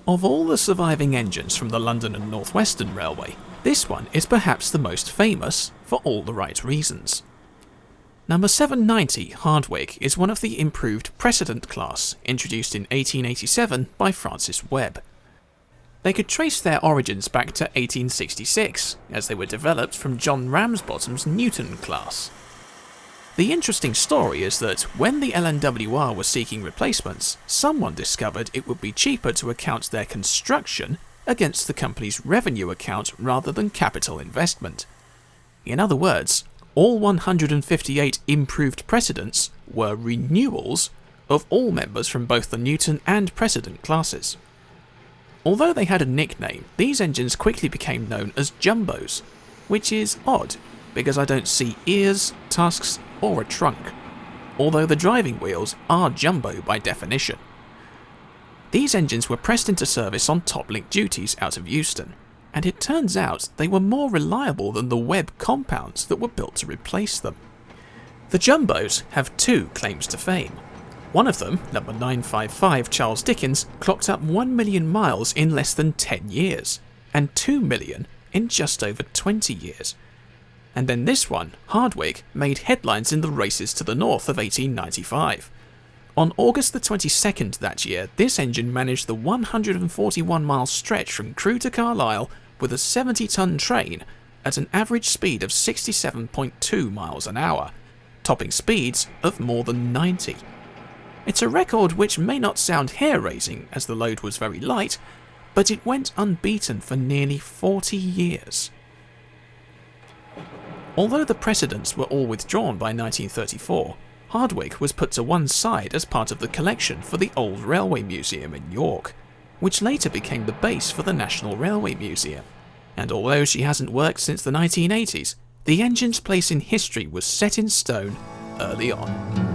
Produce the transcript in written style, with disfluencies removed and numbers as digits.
Of all the surviving engines from the London and North Western Railway, this one is perhaps the most famous for all the right reasons. Number 790 Hardwicke is one of the Improved-Precedent class, introduced in 1887 by Francis Webb. They could trace their origins back to 1866, as they were developed from John Ramsbottom's Newton class. The interesting story is that when the LNWR was seeking replacements, someone discovered it would be cheaper to account their construction against the company's revenue account rather than capital investment. In other words, all 158 improved precedents were renewals of all members from both the Newton and Precedent classes. Although they had a nickname, these engines quickly became known as jumbos, which is odd because I don't see ears, tusks, or a trunk, although the driving wheels are jumbo by definition. These engines were pressed into service on top-link duties out of Euston, and it turns out they were more reliable than the Webb compounds that were built to replace them. The jumbos have two claims to fame. One of them, number 955 Charles Dickens, clocked up 1 million miles in less than 10 years, and 2 million in just over 20 years. And then this one, Hardwicke, made headlines in the races to the north of 1895. On August the 22nd that year, this engine managed the 141-mile stretch from Crewe to Carlisle with a 70-ton train at an average speed of 67.2 miles an hour, topping speeds of more than 90. It's a record which may not sound hair-raising as the load was very light, but it went unbeaten for nearly 40 years. Although the precedents were all withdrawn by 1934, Hardwicke was put to one side as part of the collection for the Old Railway Museum in York, which later became the base for the National Railway Museum. And although she hasn't worked since the 1980s, the engine's place in history was set in stone early on.